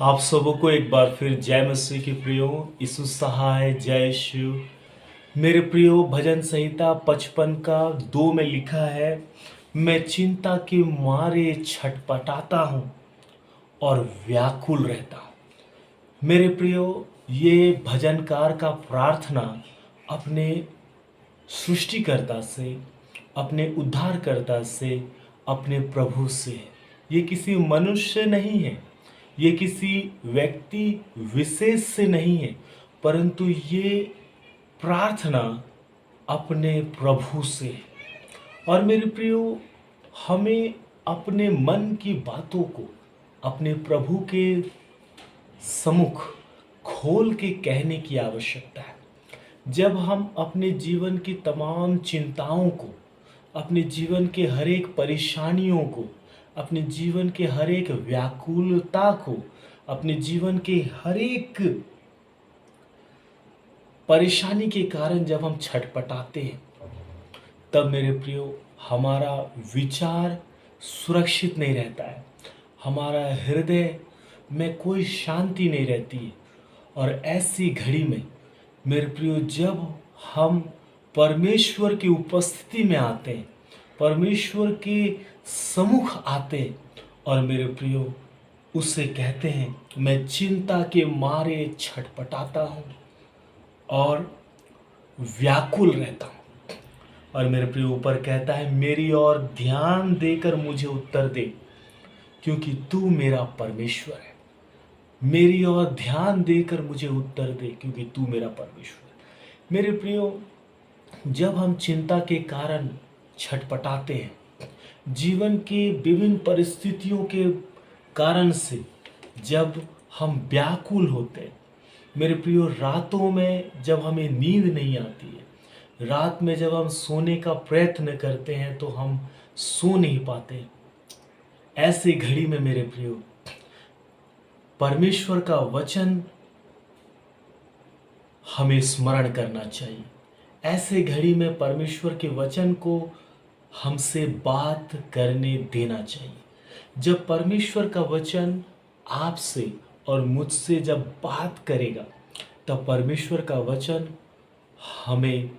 आप सबको एक बार फिर जय मसीह के प्रियो, यीशु सहाय, जय शिव। मेरे प्रियो, भजन संहिता 55 का 2 में लिखा है, मैं चिंता के मारे छटपटाता हूँ और व्याकुल रहता हूँ। मेरे प्रियो, ये भजनकार का प्रार्थना अपने सृष्टिकर्ता से, अपने उद्धारकर्ता से, अपने प्रभु से है। ये किसी मनुष्य नहीं है, ये किसी व्यक्ति विशेष से नहीं है, परंतु ये प्रार्थना अपने प्रभु से है। और मेरे प्रियो, हमें अपने मन की बातों को अपने प्रभु के सम्मुख खोल के कहने की आवश्यकता है। जब हम अपने जीवन की तमाम चिंताओं को, अपने जीवन के हर एक परेशानियों को, अपने जीवन के हर एक व्याकुलता को, अपने जीवन के हर एक परेशानी के कारण जब हम छटपटाते हैं, तब मेरे प्रियो हमारा विचार सुरक्षित नहीं रहता है, हमारा हृदय में कोई शांति नहीं रहती है। और ऐसी घड़ी में मेरे प्रियो, जब हम परमेश्वर की उपस्थिति में आते हैं, परमेश्वर के सम्मुख आते हैं, और मेरे प्रियो उससे कहते हैं, मैं चिंता के मारे छटपटाता हूँ और व्याकुल रहता हूँ। और मेरे प्रियो ऊपर कहता है, मेरी ओर ध्यान देकर मुझे उत्तर दे, क्योंकि तू मेरा परमेश्वर है। मेरी ओर ध्यान देकर मुझे उत्तर दे, क्योंकि तू मेरा परमेश्वर है। मेरे प्रियो, जब हम चिंता के कारण छटपटाते हैं, जीवन की विभिन्न परिस्थितियों के कारण से जब हम व्याकुल होते हैं, मेरे प्रियो, रातों में जब हमें नींद नहीं आती है, रात में जब हम सोने का प्रयत्न करते हैं तो हम सो नहीं पाते। ऐसे घड़ी में मेरे प्रियो, परमेश्वर का वचन हमें स्मरण करना चाहिए। ऐसे घड़ी में परमेश्वर के वचन को हमसे बात करने देना चाहिए। जब परमेश्वर का वचन आपसे और मुझसे जब बात करेगा, तब परमेश्वर का वचन हमें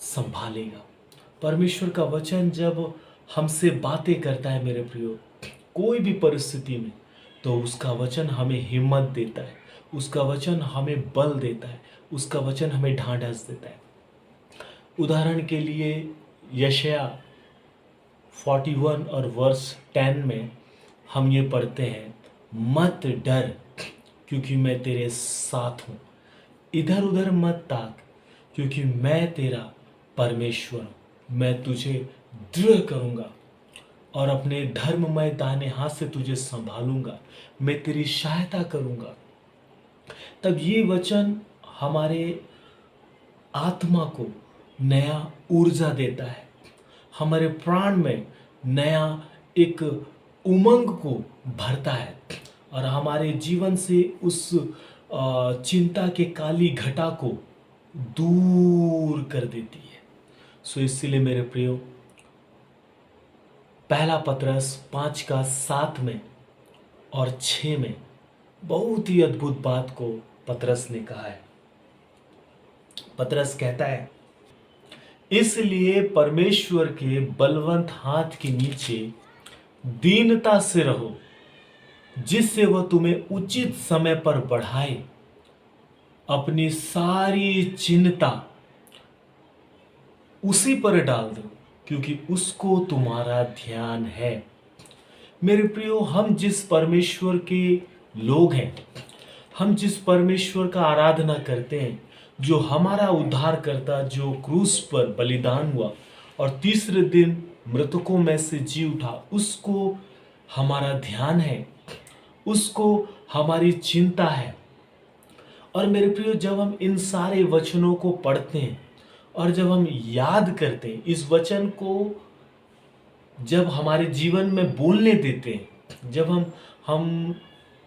संभालेगा। परमेश्वर का वचन जब हमसे बातें करता है मेरे प्रियो, कोई भी परिस्थिति में, तो उसका वचन हमें हिम्मत देता है, उसका वचन हमें बल देता है, उसका वचन हमें ढांढस देता है। उदाहरण के लिए यशायाह 41 और वर्स 10 में हम ये पढ़ते हैं, मत डर क्योंकि मैं तेरे साथ हूँ, इधर उधर मत ताक क्योंकि मैं तेरा परमेश्वर हूँ। मैं तुझे दृढ़ करूँगा और अपने धर्ममय दाहिने हाथ से तुझे संभालूंगा, मैं तेरी सहायता करूँगा। तब ये वचन हमारे आत्मा को नया ऊर्जा देता है, हमारे प्राण में नया एक उमंग को भरता है और हमारे जीवन से उस चिंता के काली घटा को दूर कर देती है। सो इसलिए मेरे प्रियो, पहला पतरस 5 का 7 में और 6 में बहुत ही अद्भुत बात को पतरस ने कहा है। पतरस कहता है, इसलिए परमेश्वर के बलवंत हाथ के नीचे दीनता से रहो, जिससे वह तुम्हें उचित समय पर बढ़ाए। अपनी सारी चिंता उसी पर डाल दो, क्योंकि उसको तुम्हारा ध्यान है। मेरे प्रियो, हम जिस परमेश्वर के लोग हैं, हम जिस परमेश्वर का आराधना करते हैं, जो हमारा उद्धार करता, जो क्रूस पर बलिदान हुआ और तीसरे दिन मृतकों में से जी उठा, उसको हमारा ध्यान है, उसको हमारी चिंता है। और मेरे प्रियो, जब हम इन सारे वचनों को पढ़ते हैं और जब हम याद करते हैं, इस वचन को जब हमारे जीवन में बोलने देते हैं, जब हम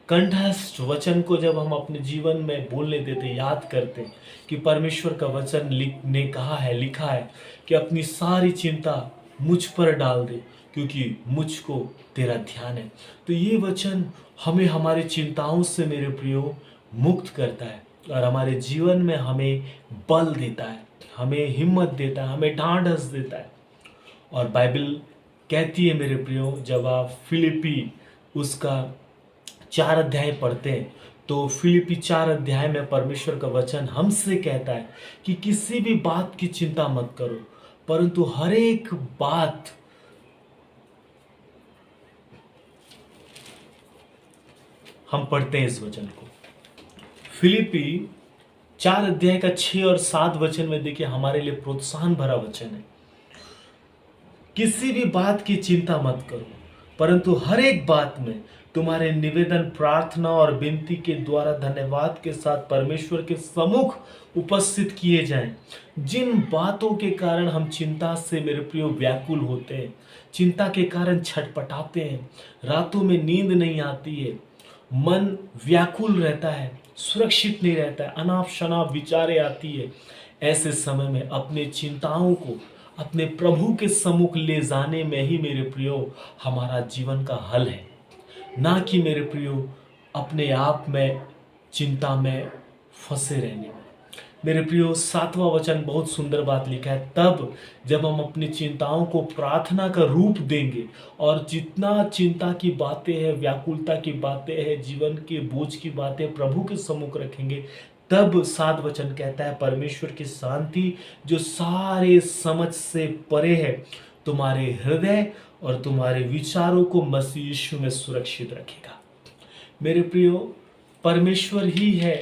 कंठस्थ वचन को जब हम अपने जीवन में बोलने देते हैं, याद करते हैं कि परमेश्वर का वचन ने कहा है, लिखा है कि अपनी सारी चिंता मुझ पर डाल दे, क्योंकि मुझको तेरा ध्यान है। तो ये वचन हमें हमारी चिंताओं से मेरे प्रियो मुक्त करता है और हमारे जीवन में हमें बल देता है, हमें हिम्मत देता है, हमें ढांढस देता है। और बाइबल कहती है मेरे प्रियो, जब आप फिलिपी उसका 4 अध्याय पढ़ते हैं तो फिलिपी 4 अध्याय में परमेश्वर का वचन हमसे कहता है कि किसी भी बात की चिंता मत करो, परंतु हर एक बात हम पढ़ते हैं इस वचन को। फिलिपी 4 अध्याय का 6 और 7 वचन में देखिए, हमारे लिए प्रोत्साहन भरा वचन है। किसी भी बात की चिंता मत करो, परंतु हर एक बात में तुम्हारे निवेदन, प्रार्थना और विनती के द्वारा धन्यवाद के साथ परमेश्वर के सम्मुख उपस्थित किए जाएं। जिन बातों के कारण हम चिंता से मेरे प्रियो व्याकुल होते हैं, चिंता के कारण छटपटाते हैं, रातों में नींद नहीं आती है, मन व्याकुल रहता है, सुरक्षित नहीं रहता है, अनाप शनाप विचारें आती है, ऐसे समय में अपने चिंताओं को अपने प्रभु के सम्मुख ले जाने में ही मेरे प्रियो हमारा जीवन का हल है, ना कि मेरे प्रियो अपने आप में चिंता में फंसे रहने में। मेरे प्रियो 7वां वचन बहुत सुंदर बात लिखा है, तब जब हम अपनी चिंताओं को प्रार्थना का रूप देंगे और जितना चिंता की बातें हैं, व्याकुलता की बातें हैं, जीवन के बोझ की बातें प्रभु के सम्मुख रखेंगे, तब 7 वचन कहता है परमेश्वर की शांति जो सारे समझ से परे है तुम्हारे हृदय और तुम्हारे विचारों को मसीह यीशु में सुरक्षित रखेगा। मेरे प्रियो, परमेश्वर ही है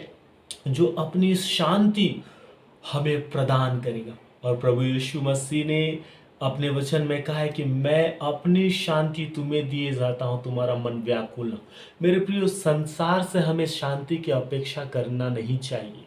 जो अपनी शांति हमें प्रदान करेगा। और प्रभु यीशु मसीह ने अपने वचन में कहा है कि मैं अपनी शांति तुम्हें दिए जाता हूं, तुम्हारा मन व्याकुल हो। मेरे प्रियो, संसार से हमें शांति की अपेक्षा करना नहीं चाहिए,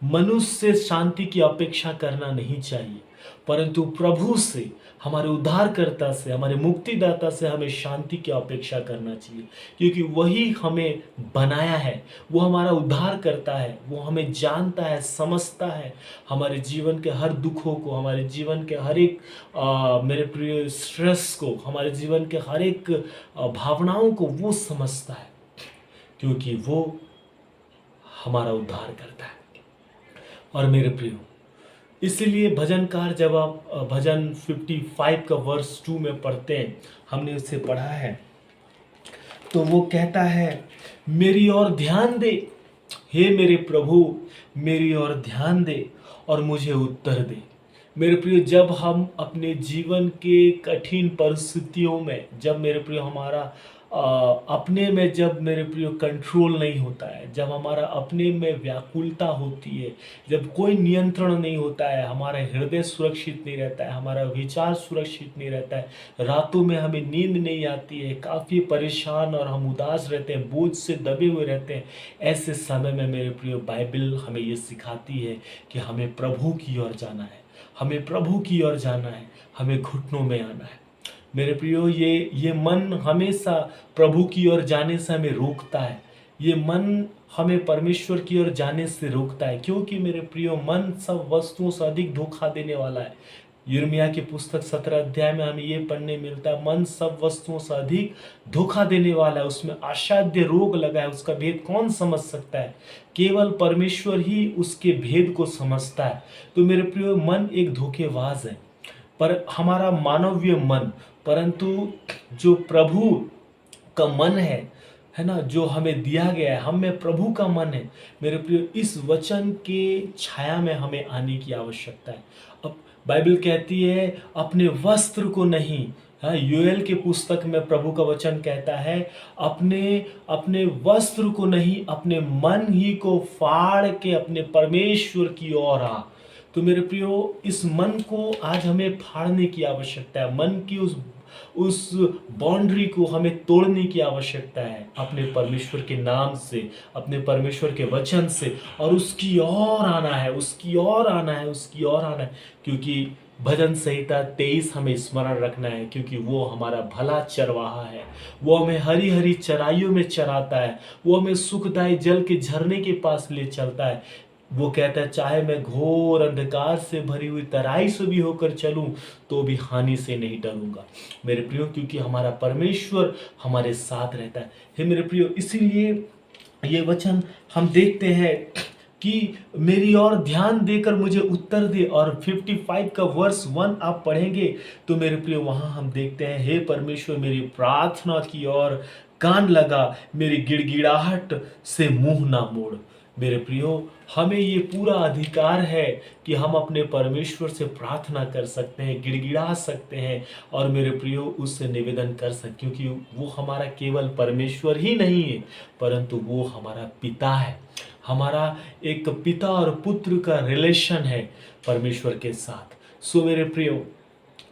मनुष्य से शांति की अपेक्षा करना नहीं चाहिए, परंतु प्रभु से, हमारे उद्धारकर्ता से, हमारे मुक्तिदाता से हमें शांति की अपेक्षा करना चाहिए, क्योंकि वही हमें बनाया है, वो हमारा उद्धार करता है, वो हमें जानता है, समझता है, हमारे जीवन के हर दुखों को, हमारे जीवन के हर एक मेरे प्रिय स्ट्रेस को, हमारे जीवन के हर एक भावनाओं को वो समझता है, क्योंकि वो हमारा उद्धार करता है। और मेरे प्रियो, इसलिए भजनकार, जब आप भजन 55 का वर्स 2 में पढ़ते हैं, हमने उससे पढ़ा है, तो वो कहता है, मेरी ओर ध्यान दे हे मेरे प्रभु, मेरी ओर ध्यान दे और मुझे उत्तर दे। मेरे प्रियो, जब हम अपने जीवन के कठिन परिस्थितियों में, जब मेरे प्रियो हमारा अपने में, जब मेरे प्रियो कंट्रोल नहीं होता है, जब हमारा अपने में व्याकुलता होती है, जब कोई नियंत्रण नहीं होता है, हमारा हृदय सुरक्षित नहीं रहता है, हमारा विचार सुरक्षित नहीं रहता है, रातों में हमें नींद नहीं आती है, काफ़ी परेशान और हम उदास रहते हैं, बोझ से दबे हुए रहते हैं, ऐसे समय में मेरे प्रियो बाइबल हमें ये सिखाती है कि हमें प्रभु की ओर जाना है, हमें प्रभु की ओर जाना है, हमें घुटनों में आना है। मेरे प्रियो, ये मन हमेशा प्रभु की ओर जाने से हमें रोकता है, ये मन हमें परमेश्वर की ओर जाने से रोकता है, क्योंकि मेरे प्रियो मन सब वस्तुओं से अधिक धोखा देने वाला है। यिर्मयाह की पुस्तक 17 अध्याय में हमें ये पढ़ने मिलता है, मन सब वस्तुओं से अधिक धोखा देने वाला है, उसमें असाध्य रोग लगा है, उसका भेद कौन समझ सकता है? केवल परमेश्वर ही उसके भेद को समझता है। तो मेरे प्रियो, मन एक धोखेबाज है, पर हमारा मानवीय मन, परंतु जो प्रभु का मन है ना, जो हमें दिया गया है, हम में प्रभु का मन है। मेरे प्रियो, इस वचन के छाया में हमें आने की आवश्यकता है। अब बाइबल कहती है, अपने वस्त्र को नहीं, हाँ, योएल के पुस्तक में प्रभु का वचन कहता है, अपने वस्त्र को नहीं, अपने मन ही को फाड़ के अपने परमेश्वर की ओर आ। तो मेरे प्रियो, इस मन को आज हमें फाड़ने की आवश्यकता है, मन की उस बाउंड्री को हमें तोड़ने की आवश्यकता है, अपने परमेश्वर के नाम से, अपने परमेश्वर के वचन से, और उसकी ओर आना है, उसकी ओर आना है, उसकी ओर आना है। क्योंकि भजन संहिता 23 हमें स्मरण रखना है, क्योंकि वो हमारा भला चरवाहा है, वो हमें हरी हरी चराइयों में चराता है, वो हमें सुखदायी जल के झरने के पास ले चलता है। वो कहता है चाहे मैं घोर अंधकार से भरी हुई तराई से भी होकर चलूं तो भी हानि से नहीं डरूंगा मेरे प्रियो, क्योंकि हमारा परमेश्वर हमारे साथ रहता है। हे मेरे प्रियो, इसीलिए ये वचन हम देखते हैं कि मेरी ओर ध्यान देकर मुझे उत्तर दे। और 55 का वर्स 1 आप पढ़ेंगे तो मेरे प्रियो वहां हम देखते हैं, हे परमेश्वर मेरी प्रार्थना की ओर कान लगा, मेरी गिड़गिड़ाहट से मुंह ना मोड़। मेरे प्रियो, हमें ये पूरा अधिकार है कि हम अपने परमेश्वर से प्रार्थना कर सकते हैं, गिड़गिड़ा सकते हैं और मेरे प्रियो उससे निवेदन कर सकते, क्योंकि वो हमारा केवल परमेश्वर ही नहीं है परंतु वो हमारा पिता है। हमारा एक पिता और पुत्र का रिलेशन है परमेश्वर के साथ। सो मेरे प्रियो,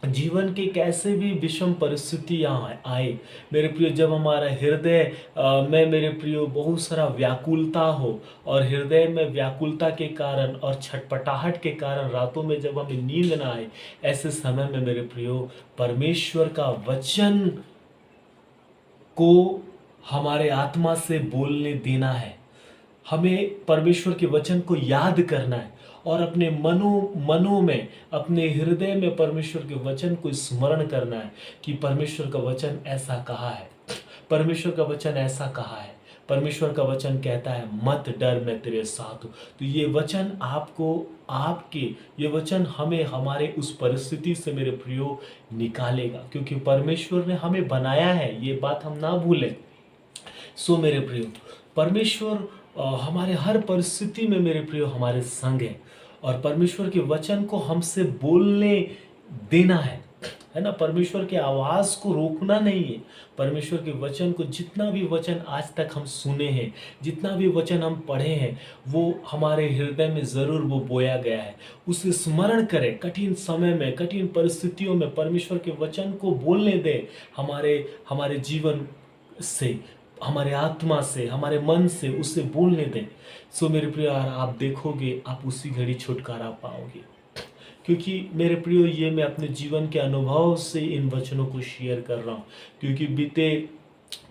जीवन के कैसे भी विषम परिस्थितियाँ आए मेरे प्रियो, जब हमारा हृदय में मेरे प्रियो बहुत सारा व्याकुलता हो और हृदय में व्याकुलता के कारण और छटपटाहट के कारण रातों में जब हमें नींद ना आए, ऐसे समय में मेरे प्रियो परमेश्वर का वचन को हमारे आत्मा से बोलने देना है। हमें परमेश्वर के वचन को याद करना है और अपने मनों में, अपने हृदय में परमेश्वर के वचन को स्मरण करना है कि परमेश्वर का वचन ऐसा कहा है, परमेश्वर का वचन ऐसा कहा है। परमेश्वर का वचन कहता है मत डर, मैं तेरे साथ हूँ। तो ये वचन ये वचन हमें हमारे उस परिस्थिति से मेरे प्रियो निकालेगा, क्योंकि परमेश्वर ने हमें बनाया है, ये बात हम ना भूलें। सो मेरे प्रियो, परमेश्वर हमारे हर परिस्थिति में मेरे प्रियो हमारे संग है और परमेश्वर के वचन को हमसे बोलने देना है ना। परमेश्वर के आवाज़ को रोकना नहीं है। परमेश्वर के वचन को, जितना भी वचन आज तक हम सुने हैं, जितना भी वचन हम पढ़े हैं, वो हमारे हृदय में ज़रूर वो बोया गया है। उसे स्मरण करें, कठिन समय में, कठिन परिस्थितियों में परमेश्वर के वचन को बोलने दें हमारे जीवन से, हमारे आत्मा से, हमारे मन से उसे बोलने दें। सो मेरे प्रियो, आप देखोगे आप उसी घड़ी छुटकारा पाओगे, क्योंकि मेरे प्रियो ये मैं अपने जीवन के अनुभव से इन वचनों को शेयर कर रहा हूँ, क्योंकि बीते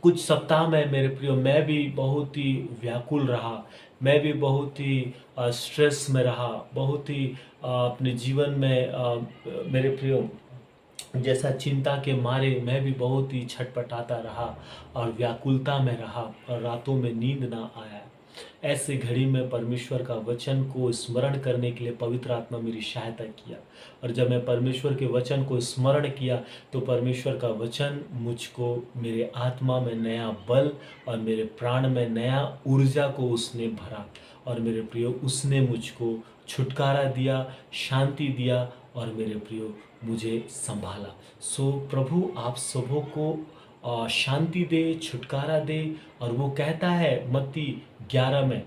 कुछ सप्ताह में मेरे प्रियो मैं भी बहुत ही व्याकुल रहा, मैं भी बहुत ही स्ट्रेस में रहा, बहुत ही अपने जीवन में मेरे प्रियो जैसा चिंता के मारे मैं भी बहुत ही छटपटाता रहा और व्याकुलता में रहा और रातों में नींद ना आया। ऐसे घड़ी में परमेश्वर का वचन को स्मरण करने के लिए पवित्र आत्मा मेरी सहायता किया, और जब मैं परमेश्वर के वचन को स्मरण किया तो परमेश्वर का वचन मुझको, मेरे आत्मा में नया बल और मेरे प्राण में नया ऊर्जा को उसने भरा और मेरे प्रियो उसने मुझको छुटकारा दिया, शांति दिया और मेरे प्रियो मुझे संभाला। सो प्रभु आप सबों को शांति दे, छुटकारा दे। और वो कहता है मत्ती 11 में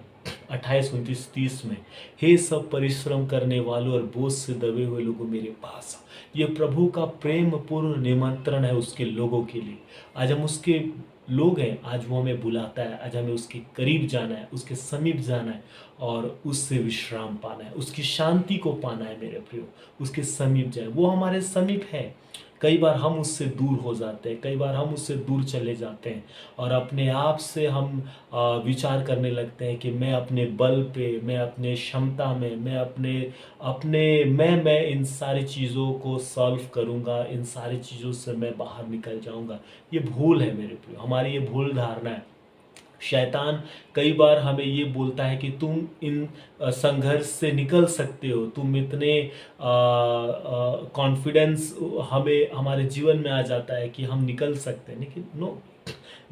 28, 29, 30 में, हे सब परिश्रम करने वालों और बोझ से दबे हुए लोगों मेरे पास। ये प्रभु का प्रेम पूर्ण निमंत्रण है उसके लोगों के लिए। आज हम उसके लोग हैं, आज वो हमें बुलाता है, आज हमें उसके करीब जाना है, उसके समीप जाना है और उससे विश्राम पाना है, उसकी शांति को पाना है मेरे प्रियो। उसके समीप जाए, वो हमारे समीप है। कई बार हम उससे दूर हो जाते हैं, कई बार हम उससे दूर चले जाते हैं और अपने आप से हम विचार करने लगते हैं कि मैं अपने बल पे, मैं अपने क्षमता में, मैं अपने मैं इन सारी चीज़ों को सॉल्व करूँगा, इन सारी चीज़ों से मैं बाहर निकल जाऊँगा। ये भूल है मेरे प्रियो, हमारी ये भूल धारणा है। शैतान कई बार हमें ये बोलता है कि तुम इन संघर्ष से निकल सकते हो, तुम इतने कॉन्फिडेंस हमें हमारे जीवन में आ जाता है कि हम निकल सकते हैं, लेकिन नो,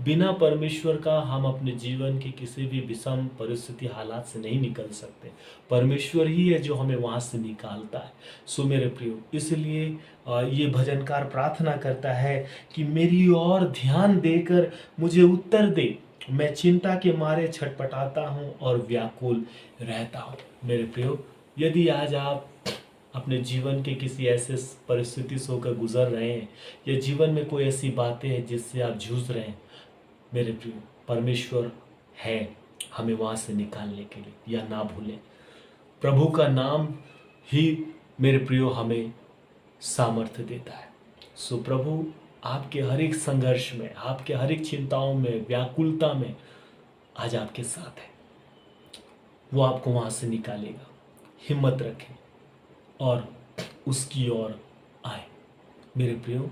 बिना परमेश्वर का हम अपने जीवन की किसी भी विषम परिस्थिति हालात से नहीं निकल सकते। परमेश्वर ही है जो हमें वहाँ से निकालता है। सो मेरे प्रियो, इसलिए ये भजनकार प्रार्थना करता है कि मेरी ओर ध्यान देकर मुझे उत्तर दे, मैं चिंता के मारे छटपटाता हूँ और व्याकुल रहता हूँ। मेरे प्रियो, यदि आज आप अपने जीवन के किसी ऐसे परिस्थिति से होकर गुजर रहे हैं या जीवन में कोई ऐसी बातें हैं जिससे आप जूझ रहे हैं, मेरे प्रियो परमेश्वर है हमें वहाँ से निकालने के लिए। या ना भूलें, प्रभु का नाम ही मेरे प्रियो हमें सामर्थ्य देता है। सो प्रभु आपके हर एक संघर्ष में, आपके हर एक चिंताओं में, व्याकुलता में आज आपके साथ है। वो आपको वहाँ से निकालेगा। हिम्मत रखें और उसकी ओर आए। मेरे प्रियो,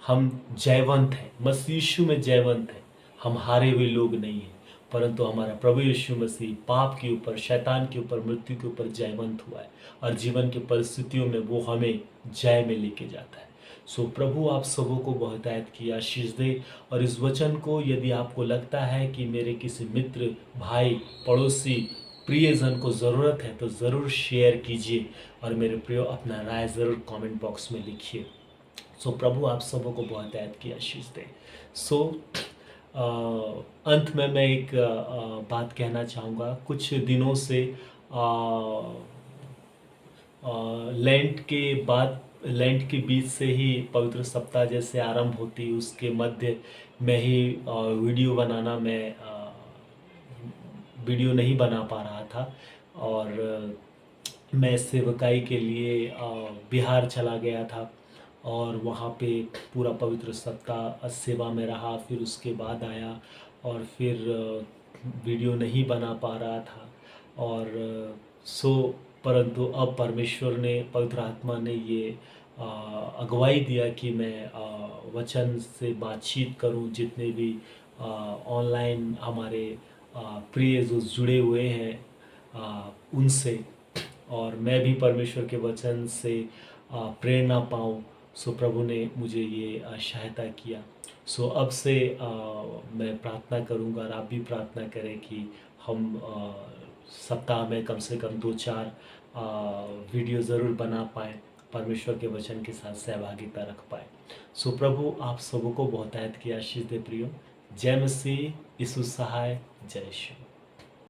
हम जयवंत हैं, मसीह यीशु में जयवंत हैं। हम हारे हुए लोग नहीं हैं, परंतु हमारा प्रभु यीशु मसीह पाप के ऊपर, शैतान के ऊपर, मृत्यु के ऊपर जयवंत हुआ है और जीवन की परिस्थितियों में वो हमें जय में लेके जाता है। सो प्रभु आप सबों को बहुतायत की आशीष दे। और इस वचन को यदि आपको लगता है कि मेरे किसी मित्र, भाई, पड़ोसी, प्रियजन को ज़रूरत है तो ज़रूर शेयर कीजिए। और मेरे प्रियो, अपना राय ज़रूर कमेंट बॉक्स में लिखिए। सो प्रभु आप सबों को बहुतायत की आशीष दे। सो अंत में मैं एक बात कहना चाहूँगा। कुछ दिनों से लेंट के बीच से ही पवित्र सप्ताह जैसे आरंभ होती, उसके मध्य में ही मैं वीडियो नहीं बना पा रहा था। और मैं सेवकाई के लिए बिहार चला गया था और वहाँ पे पूरा पवित्र सप्ताह सेवा में रहा। फिर उसके बाद आया और फिर वीडियो नहीं बना पा रहा था। और परंतु अब परमेश्वर ने, पवित्र आत्मा ने ये अगुवाई दिया कि मैं वचन से बातचीत करूं, जितने भी ऑनलाइन हमारे प्रिय जो जुड़े हुए हैं उनसे, और मैं भी परमेश्वर के वचन से प्रेरणा पाऊँ। सो प्रभु ने मुझे ये सहायता किया। सो अब से मैं प्रार्थना करूँगा और आप भी प्रार्थना करें कि हम सप्ताह में कम से कम 2-4 वीडियो ज़रूर बना पाएँ, परमेश्वर के वचन के साथ सहभागिता रख पाएँ। सो प्रभु आप सबों को बहुतायत की आशीष दे प्रियो। जय मसीह, यीशु सहाय, जय यीशु।